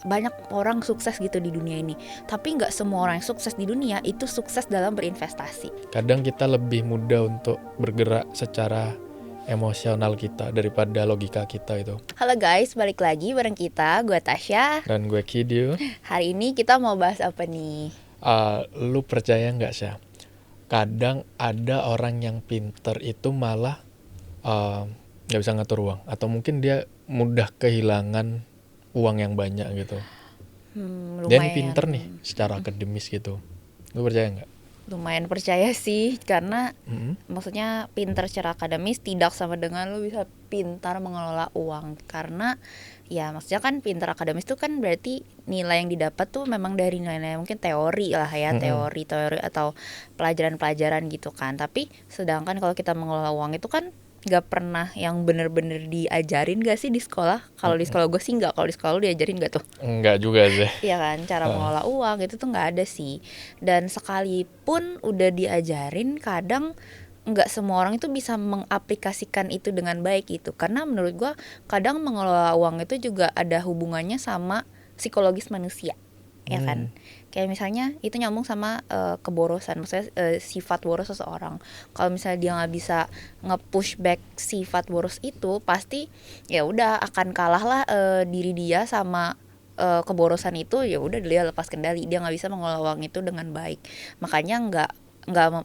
banyak orang sukses gitu di dunia ini, tapi nggak semua orang yang sukses di dunia itu sukses dalam berinvestasi. Kadang kita lebih mudah untuk bergerak secara emosional kita daripada logika kita itu. Halo guys, balik lagi bareng kita, gue Tasya. Dan gue Kidyu. Hari ini kita mau bahas apa nih? Lu percaya nggak sih? Kadang ada orang yang pinter itu malah nggak bisa ngatur uang, atau mungkin dia mudah kehilangan uang yang banyak gitu. Dia nih pinter nih secara akademis gitu. Lu percaya nggak? Lumayan percaya sih, karena maksudnya pintar secara akademis tidak sama dengan lu bisa pintar mengelola uang. Karena ya maksudnya kan pintar akademis tuh kan berarti nilai yang didapat tuh memang dari nilai-nilai mungkin teori lah ya, teori atau pelajaran-pelajaran gitu kan. Tapi sedangkan kalau kita mengelola uang itu kan gak pernah yang bener-bener diajarin gak sih di sekolah? Kalau di sekolah gue sih gak. Kalau di sekolah lu diajarin gak tuh? Enggak juga sih. Iya kan, cara mengelola uang itu tuh gak ada sih. Dan sekalipun udah diajarin, kadang nggak semua orang itu bisa mengaplikasikan itu dengan baik gitu. Karena menurut gue kadang mengelola uang itu juga ada hubungannya sama psikologis manusia, ya kan. Kayak misalnya itu nyambung sama keborosan, maksudnya sifat boros seseorang. Kalau misalnya dia nggak bisa nge-push back sifat boros itu, pasti ya udah akan kalah lah diri dia sama keborosan itu. Ya udah dia lepas kendali, dia nggak bisa mengelola uang itu dengan baik. Makanya nggak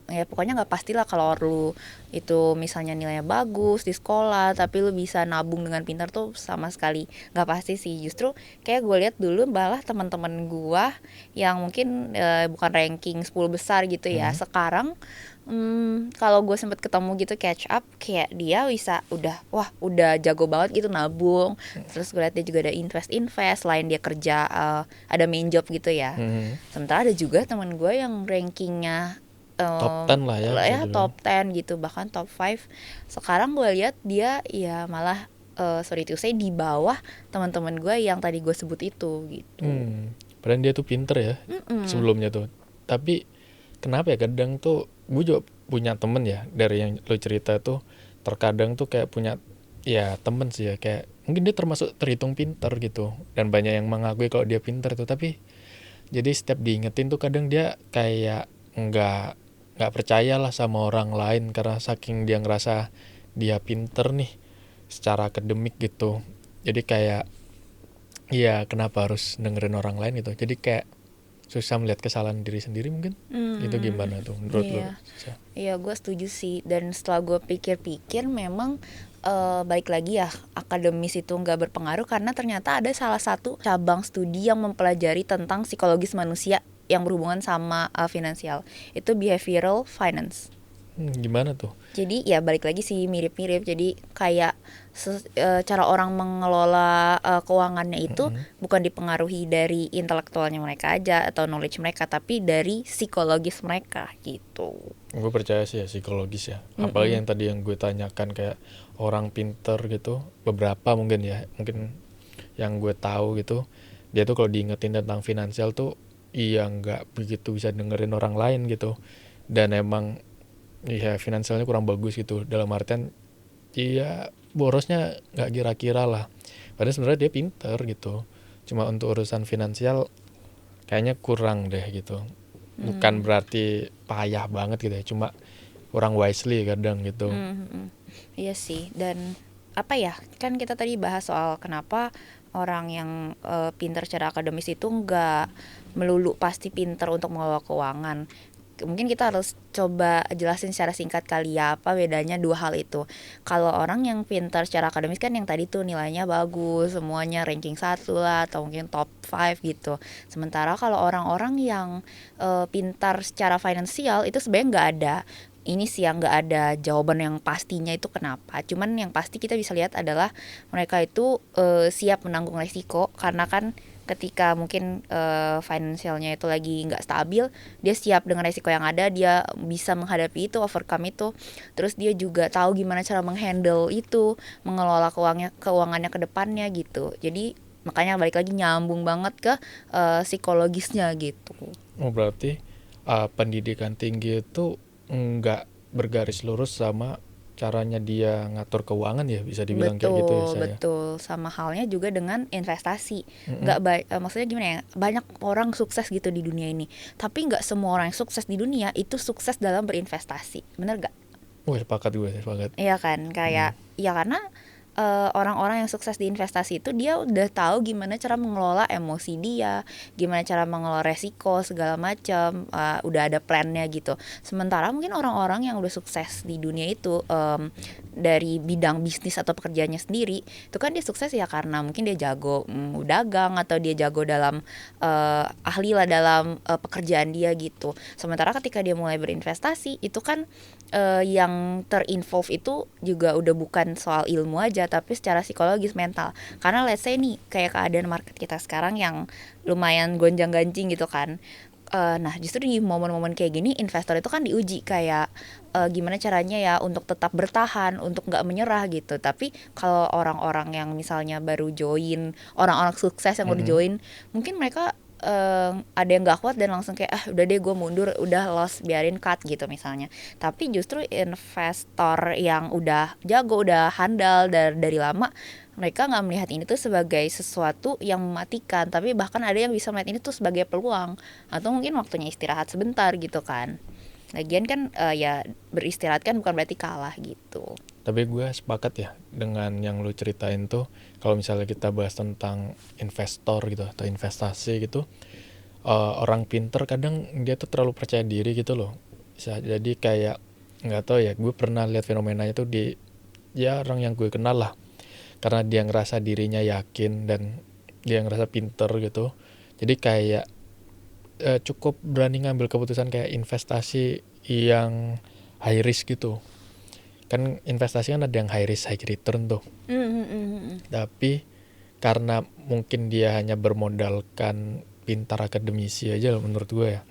ya pokoknya nggak pastilah kalau lu itu misalnya nilainya bagus di sekolah tapi lu bisa nabung dengan pintar tuh sama sekali nggak pasti sih. Justru kayak gue lihat dulu malah teman-teman gue yang mungkin bukan ranking 10 besar gitu ya, sekarang kalau gue sempet ketemu gitu catch up, kayak dia bisa udah jago banget gitu nabung. Terus gue liat dia juga ada invest selain dia kerja ada main job gitu ya. Sementara ada juga teman gue yang rankingnya top 10 lah ya, top 10 gitu, bahkan top 5. Sekarang gue lihat dia ya malah sorry to say di bawah teman-teman gue yang tadi gue sebut itu gitu. Padahal dia tuh pinter ya sebelumnya tuh. Tapi kenapa ya kadang tuh gue juga punya temen ya, dari yang lo cerita tuh terkadang tuh kayak punya ya temen sih ya, kayak mungkin dia termasuk terhitung pinter gitu, dan banyak yang mengakui kalau dia pinter tuh. Tapi jadi setiap diingetin tuh kadang dia kayak nggak percaya lah sama orang lain, karena saking dia ngerasa dia pinter nih secara akademik gitu. Jadi kayak ya kenapa harus dengerin orang lain gitu. Jadi kayak susah melihat kesalahan diri sendiri mungkin. Itu gimana tuh menurut lo? Iya, gue setuju sih. Dan setelah gue pikir-pikir memang balik lagi ya, akademis itu nggak berpengaruh karena ternyata ada salah satu cabang studi yang mempelajari tentang psikologis manusia yang berhubungan sama finansial, itu behavioral finance. Gimana tuh? Jadi ya balik lagi sih mirip-mirip. Jadi kayak cara orang mengelola keuangannya itu bukan dipengaruhi dari intelektualnya mereka aja atau knowledge mereka, tapi dari psikologis mereka gitu. Gue percaya sih ya psikologis ya. Apalagi yang tadi yang gue tanyakan, kayak orang pinter gitu, beberapa mungkin yang gue tahu gitu, dia tuh kalau diingetin tentang finansial tuh iya nggak begitu bisa dengerin orang lain gitu. Dan emang iya finansialnya kurang bagus gitu, dalam artian iya borosnya nggak kira-kira lah. Padahal sebenarnya dia pinter gitu, cuma untuk urusan finansial kayaknya kurang deh gitu. Bukan berarti payah banget gitu ya, cuma kurang wisely kadang gitu. Iya sih. Dan apa ya, kan kita tadi bahas soal kenapa orang yang pintar secara akademis itu nggak melulu pasti pintar untuk mengelola keuangan. Mungkin kita harus coba jelasin secara singkat kali ya, apa bedanya dua hal itu. Kalau orang yang pintar secara akademis kan yang tadi tuh nilainya bagus, semuanya ranking 1 lah atau mungkin top 5 gitu. Sementara kalau orang-orang yang pintar secara finansial itu sebenarnya nggak ada ini sih, yang nggak ada jawaban yang pastinya itu kenapa. Cuman yang pasti kita bisa lihat adalah mereka itu siap menanggung resiko, karena kan ketika mungkin finansialnya itu lagi nggak stabil, dia siap dengan resiko yang ada, dia bisa menghadapi itu, overcome itu. Terus dia juga tahu gimana cara menghandle itu, mengelola keuangannya ke depannya gitu. Jadi makanya balik lagi nyambung banget ke psikologisnya gitu. Oh berarti pendidikan tinggi itu nggak bergaris lurus sama caranya dia ngatur keuangan ya, bisa dibilang kayak gitu ya Betul, saya. betul. Sama halnya juga dengan investasi. Mm-mm. Nggak baik, maksudnya gimana ya? Banyak orang sukses gitu di dunia ini, tapi nggak semua orang yang sukses di dunia itu sukses dalam berinvestasi. Bener nggak? Wah, sepakat gue, sepakat. Iya kan, kayak ya karena orang-orang yang sukses di investasi itu dia udah tahu gimana cara mengelola emosi dia, gimana cara mengelola resiko segala macam, udah ada plannya gitu. Sementara mungkin orang-orang yang udah sukses di dunia itu dari bidang bisnis atau pekerjaannya sendiri, itu kan dia sukses ya karena mungkin dia jago dagang atau dia jago dalam ahli lah dalam pekerjaan dia gitu. Sementara ketika dia mulai berinvestasi itu kan yang terinvolve itu juga udah bukan soal ilmu aja tapi secara psikologis mental, karena let's say nih kayak keadaan market kita sekarang yang lumayan gonjang-ganjing gitu kan. Nah justru di momen-momen kayak gini investor itu kan diuji kayak gimana caranya ya untuk tetap bertahan, untuk nggak menyerah gitu. Tapi kalau orang-orang yang misalnya baru join, orang-orang sukses yang udah join, mungkin mereka ada yang nggak kuat dan langsung kayak udah deh gue mundur, udah loss, biarin cut gitu misalnya. Tapi justru investor yang udah jago, udah handal dari lama, mereka nggak melihat ini tuh sebagai sesuatu yang mematikan, tapi bahkan ada yang bisa melihat ini tuh sebagai peluang atau mungkin waktunya istirahat sebentar gitu kan. Lagian kan ya beristirahat kan bukan berarti kalah gitu. Tapi gue sepakat ya dengan yang lu ceritain tuh, kalau misalnya kita bahas tentang investor gitu atau investasi gitu, orang pinter kadang dia tuh terlalu percaya diri gitu loh. Bisa jadi kayak nggak tahu ya, gue pernah lihat fenomenanya tuh di ya orang yang gue kenal lah, karena dia ngerasa dirinya yakin dan dia ngerasa pinter gitu, jadi kayak cukup berani ngambil keputusan kayak investasi yang high risk gitu. Kan investasi kan ada yang high risk high return tuh. Tapi karena mungkin dia hanya bermodalkan pintar akademisi aja loh menurut gue ya,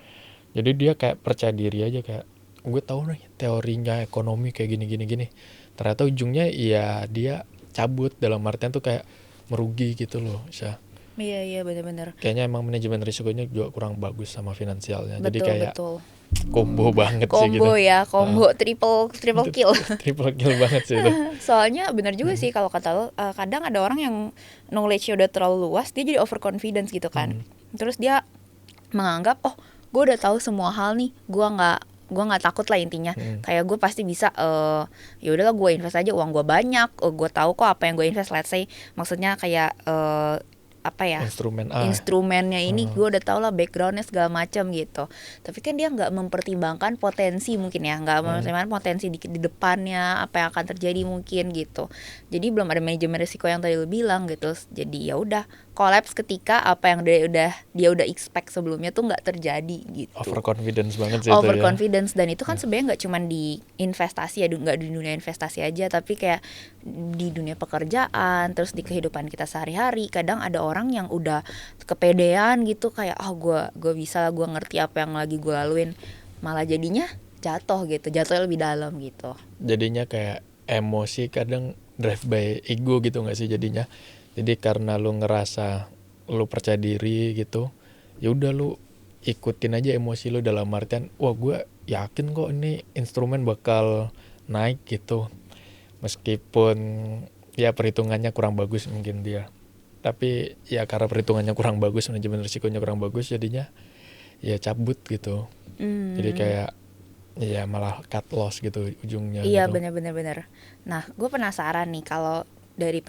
jadi dia kayak percaya diri aja, kayak gue tahu nih teorinya ekonomi kayak gini. Ternyata ujungnya ya dia cabut, dalam artian tuh kayak merugi gitu loh. Iya benar-benar. Kayaknya emang manajemen risikonya juga kurang bagus sama finansialnya. Jadi Betul kayak betul. combo banget sih gitu. Combo ya, combo triple kill. Triple kill banget sih itu. Soalnya benar juga sih kalau kata lo, kadang ada orang yang knowledge-nya udah terlalu luas, dia jadi overconfidence gitu kan. Terus dia menganggap gue udah tahu semua hal nih, gue nggak takut lah intinya. Kayak gue pasti bisa ya udahlah gue invest aja, uang gue banyak, gue tahu kok apa yang gue invest, let's say maksudnya kayak apa ya, instrumennya ini gue udah tau lah backgroundnya segala macam gitu. Tapi kan dia nggak mempertimbangkan potensi, mungkin ya nggak mempertimbangkan potensi di depannya apa yang akan terjadi mungkin gitu. Jadi belum ada manajemen risiko yang tadi lu bilang gitu. Jadi ya udah collapse ketika apa yang dia udah expect sebelumnya tuh nggak terjadi gitu. Overconfidence banget sih Overconfidence itu ya. Dan itu kan sebenarnya nggak cuma di investasi ya, nggak di dunia investasi aja, tapi kayak di dunia pekerjaan, terus di kehidupan kita sehari-hari. Kadang ada orang yang udah kepedean gitu, kayak gue bisa lah, gue ngerti apa yang lagi gue laluin, malah jadinya jatuhnya lebih dalam gitu. Jadinya kayak emosi kadang drive by ego gitu nggak sih jadinya. Jadi karena lu ngerasa lu percaya diri gitu, ya udah lu ikutin aja emosi lu, dalam artian wah gue yakin kok ini instrumen bakal naik gitu, meskipun ya perhitungannya kurang bagus mungkin dia. Tapi ya karena perhitungannya kurang bagus, manajemen risikonya kurang bagus, jadinya ya cabut gitu. Jadi kayak ya malah cut loss gitu ujungnya. Iya gitu. benar. Nah gue penasaran nih, kalau dari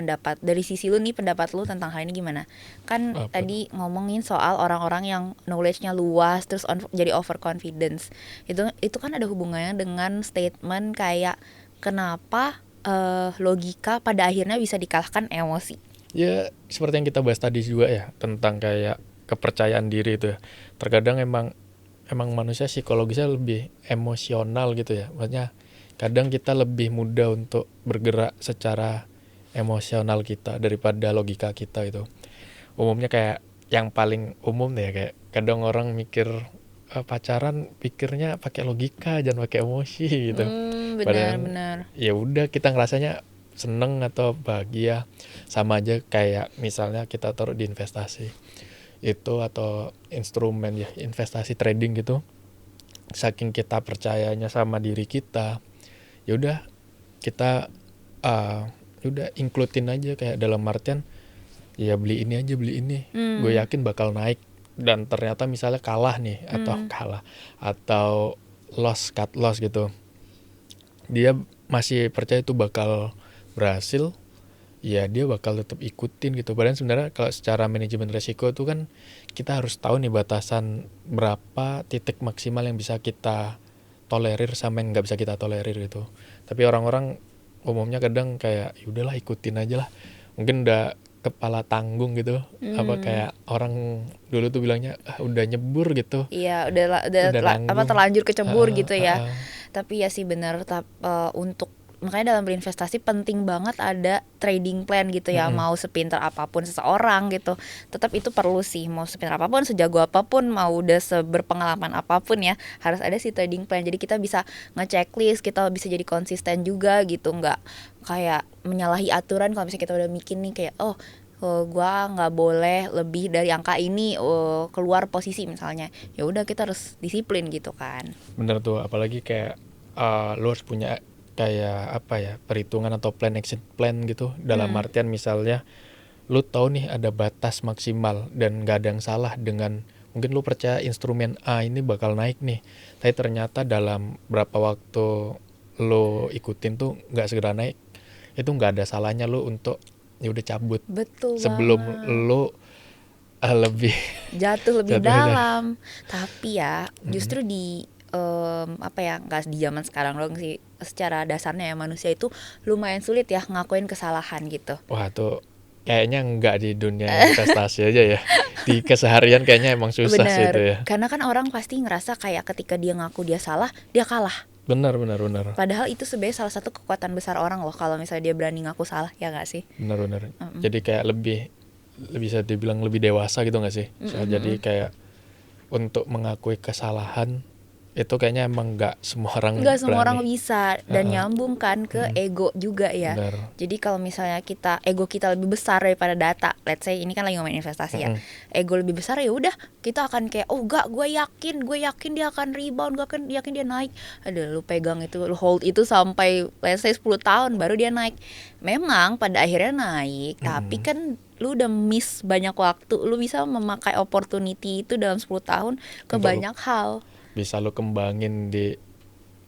sisi lu nih, pendapat lu tentang hal ini gimana? Kan tadi ngomongin soal orang-orang yang knowledge-nya luas terus jadi overconfidence. Itu kan ada hubungannya dengan statement kayak kenapa logika pada akhirnya bisa dikalahkan emosi. Ya seperti yang kita bahas tadi juga ya, tentang kayak kepercayaan diri itu ya. Terkadang emang manusia psikologisnya lebih emosional gitu ya. Maksudnya kadang kita lebih mudah untuk bergerak secara emosional kita daripada logika kita itu. Umumnya kayak yang paling umum ya, kayak kadang orang mikir pacaran pikirnya pakai logika, jangan pakai emosi gitu. Benar. Ya udah kita ngerasanya seneng atau bahagia, sama aja kayak misalnya kita taruh di investasi itu atau instrumen ya, investasi trading gitu. Saking kita percayanya sama diri kita, ya udah kita udah includein aja kayak dalam artian ya beli ini aja, beli ini, gue yakin bakal naik. Dan ternyata misalnya kalah nih atau cut loss gitu, dia masih percaya itu bakal berhasil, ya dia bakal tetap ikutin gitu. Padahal sebenarnya kalau secara manajemen resiko itu kan kita harus tahu nih batasan berapa titik maksimal yang bisa kita tolerir sama yang nggak bisa kita tolerir gitu. Tapi orang-orang umumnya kadang kayak yaudahlah ikutin aja lah, mungkin udah kepala tanggung gitu, apa kayak orang dulu tuh bilangnya udah nyebur gitu. Iya, udah terlanjur kecebur gitu ya. Tapi ya sih benar, untuk makanya dalam berinvestasi penting banget ada trading plan gitu ya. Mau sepintar apapun seseorang gitu, tetap itu perlu sih. Mau sepintar apapun, sejago apapun, mau udah seberpengalaman apapun ya, harus ada sih trading plan. Jadi kita bisa nge-checklist, kita bisa jadi konsisten juga gitu, nggak kayak menyalahi aturan. Kalau misalnya kita udah bikin nih kayak gua nggak boleh lebih dari angka ini keluar posisi misalnya, ya udah kita harus disiplin gitu kan. Bener tuh, apalagi kayak lo harus punya kayak apa ya, perhitungan atau plan action plan gitu. Dalam artian misalnya lu tahu nih ada batas maksimal dan gak ada yang salah dengan mungkin lu percaya instrumen A ini bakal naik nih, tapi ternyata dalam berapa waktu lu ikutin tuh gak segera naik, itu gak ada salahnya lu untuk ya udah cabut. Betul sebelum banget. lu lebih jatuh lebih dalam. Tapi ya justru di apa ya, nggak di zaman sekarang dong sih, secara dasarnya ya manusia itu lumayan sulit ya ngakuin kesalahan gitu. Wah tuh kayaknya nggak di dunia investasi aja ya, di keseharian kayaknya emang susah sih itu ya. Karena kan orang pasti ngerasa kayak ketika dia ngaku dia salah, dia kalah. Benar. Padahal itu sebenarnya salah satu kekuatan besar orang loh, kalau misalnya dia berani ngaku salah, ya nggak sih? Benar. Jadi kayak lebih bisa dibilang lebih dewasa gitu nggak sih? Jadi kayak untuk mengakui kesalahan itu kayaknya emang nggak semua orang bisa, dan nyambung kan ke ego juga ya. Benar. Jadi kalau misalnya ego kita lebih besar daripada data, let's say ini kan lagi ngomongin investasi ya, ego lebih besar, ya udah kita akan kayak enggak, gue yakin dia akan rebound, gue yakin dia naik. Aduh, lu pegang itu, lu hold itu sampai let's say 10 tahun baru dia naik. Memang pada akhirnya naik, tapi kan lu udah miss banyak waktu. Lu bisa memakai opportunity itu dalam 10 tahun ke banyak hal. Bisa lo kembangin di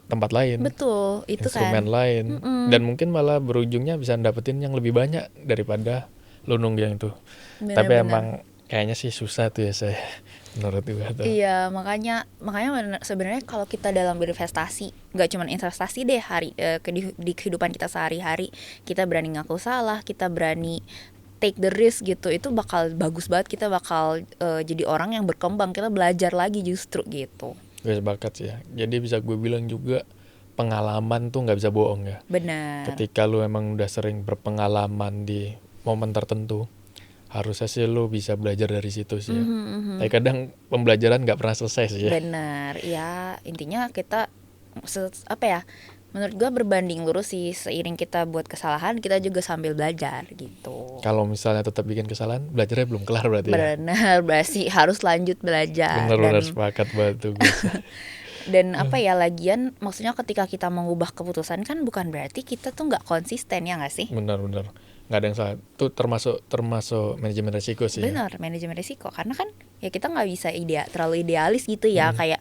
tempat lain. Betul, itu instrumen kan lain. Dan mungkin malah berujungnya bisa dapetin yang lebih banyak daripada lo nunggu yang itu. Tapi emang kayaknya sih susah tuh ya saya, menurut gue tuh. Iya, makanya sebenarnya kalau kita dalam berinvestasi, nggak cuma investasi deh, di kehidupan kita sehari-hari, kita berani ngaku salah, kita berani take the risk gitu, itu bakal bagus banget. Kita bakal jadi orang yang berkembang, kita belajar lagi justru gitu. Gue sepakat sih ya. Jadi bisa gue bilang juga pengalaman tuh nggak bisa bohong ya. Benar. Ketika lu emang udah sering berpengalaman di momen tertentu, harusnya sih lu bisa belajar dari situ sih ya. Tapi kadang pembelajaran nggak pernah selesai sih ya. Benar. Ya intinya kita menurut gue berbanding lurus sih. Seiring kita buat kesalahan, kita juga sambil belajar gitu. Kalau misalnya tetap bikin kesalahan, belajarnya belum kelar berarti ya. Benar, berarti harus lanjut belajar. Benar sepakat banget tuh gue. Dan lagian maksudnya ketika kita mengubah keputusan kan bukan berarti kita tuh nggak konsisten, ya nggak sih? Benar. Nggak ada yang salah. Itu termasuk manajemen risiko sih. Benar, manajemen risiko. Karena kan ya kita nggak bisa terlalu idealis gitu ya. Kayak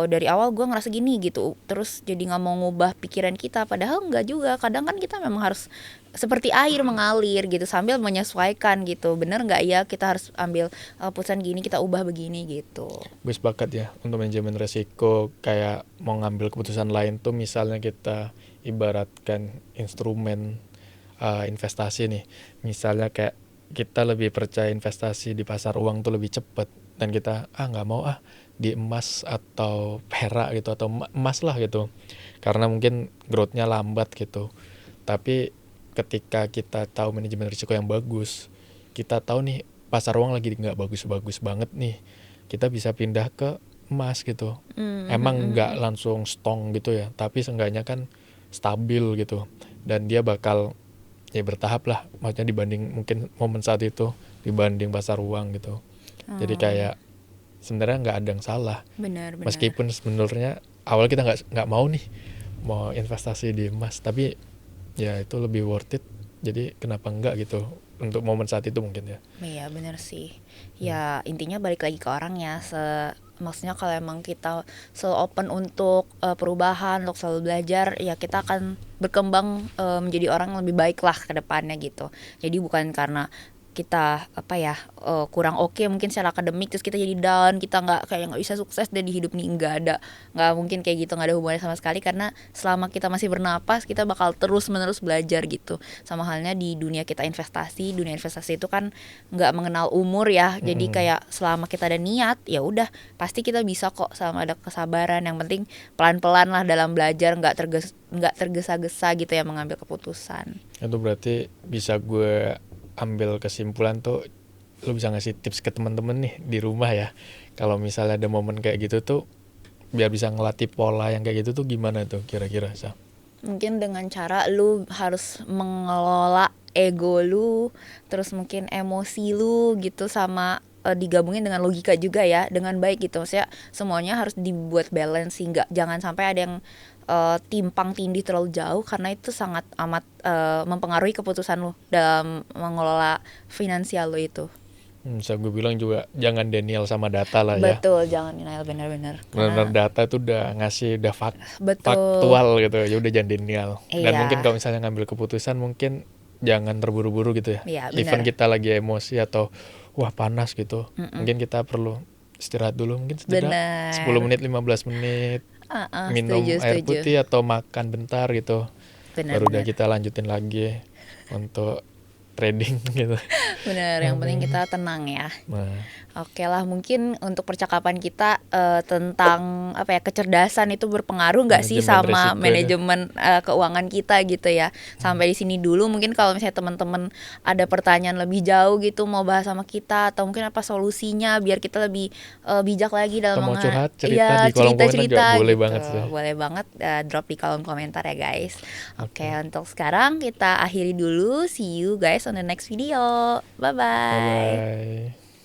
dari awal gue ngerasa gini gitu, terus jadi nggak mau ngubah pikiran kita. Padahal nggak juga. Kadang kan kita memang harus seperti air mengalir gitu, sambil menyesuaikan gitu. Bener nggak ya, kita harus ambil keputusan gini, kita ubah begini gitu. Gue sepakat ya, untuk manajemen risiko kayak mau ngambil keputusan lain tuh, misalnya kita ibaratkan instrumen investasi nih. Misalnya kayak kita lebih percaya investasi di pasar uang tuh lebih cepat, dan kita nggak mau di emas atau perak gitu, atau emas lah gitu, karena mungkin growth-nya lambat gitu. Tapi ketika kita tahu manajemen risiko yang bagus, kita tahu nih pasar uang lagi nggak bagus-bagus banget nih, kita bisa pindah ke emas gitu. Emang nggak langsung strong gitu ya, tapi seenggaknya kan stabil gitu, dan dia bakal ya bertahap lah, maksudnya dibanding mungkin momen saat itu dibanding pasar uang gitu. Jadi kayak sebenarnya nggak ada yang salah. Benar. Meskipun sebenarnya awal kita nggak mau nih mau investasi di emas, tapi ya itu lebih worth it, jadi kenapa enggak gitu untuk momen saat itu mungkin ya. Iya bener sih. Ya intinya balik lagi ke orangnya. Maksudnya kalau emang kita selalu open untuk perubahan, untuk selalu belajar, ya kita akan berkembang menjadi orang yang lebih baik lah ke depannya gitu. Jadi bukan karena kita kurang oke mungkin secara akademik terus kita jadi down, kita nggak bisa sukses dan di hidup nih, nggak mungkin kayak gitu, nggak ada hubungannya sama sekali, karena selama kita masih bernapas kita bakal terus menerus belajar gitu. Sama halnya di dunia investasi itu kan nggak mengenal umur ya, jadi kayak selama kita ada niat ya udah pasti kita bisa kok, sama ada kesabaran. Yang penting pelan-pelan lah dalam belajar, nggak tergesa-gesa gitu ya mengambil keputusan. Itu berarti bisa gue ambil kesimpulan tuh, lu bisa ngasih tips ke teman-teman nih di rumah ya, kalau misalnya ada momen kayak gitu tuh biar bisa ngelatih pola yang kayak gitu tuh gimana tuh kira-kira, Sa? Mungkin dengan cara lu harus mengelola ego lu, terus mungkin emosi lu gitu, sama digabungin dengan logika juga ya, dengan baik gitu. Maksudnya semuanya harus dibuat balance sehingga jangan sampai ada yang timpang tindih terlalu jauh, karena itu sangat amat mempengaruhi keputusan lu dalam mengelola finansial lu itu. Bisa gue bilang juga jangan denial sama data lah ya. Betul, jangan denial, benar-benar. Benar-benar Karena data tuh udah ngasih udah betul. faktual gitu ya, udah jangan denial. Dan Iya. mungkin kalau misalnya ngambil keputusan mungkin jangan terburu-buru gitu ya. Iya, Even benar. kita lagi emosi atau wah panas gitu, mungkin kita perlu istirahat dulu, mungkin sejenak Benar. 10 menit 15 menit, minum air Setuju. putih atau makan bentar gitu, baru udah Benar-benar. kita lanjutin lagi untuk trading gitu. Benar, yang penting kita tenang ya. Nah, Oke lah, mungkin untuk percakapan kita tentang kecerdasan itu berpengaruh nggak sih Manajemen sama risikonya. manajemen keuangan kita gitu ya. Sampai di sini dulu. Mungkin kalau misalnya teman-teman ada pertanyaan lebih jauh gitu, mau bahas sama kita atau mungkin apa solusinya biar kita lebih bijak lagi dalam atau mau curhat cerita iya, di kolom komentar juga cerita-cerita boleh gitu. banget sih. Boleh banget, drop di kolom komentar ya guys. Oke, Oke. untuk sekarang kita akhiri dulu. See you guys on the next video. Bye bye. Bye bye.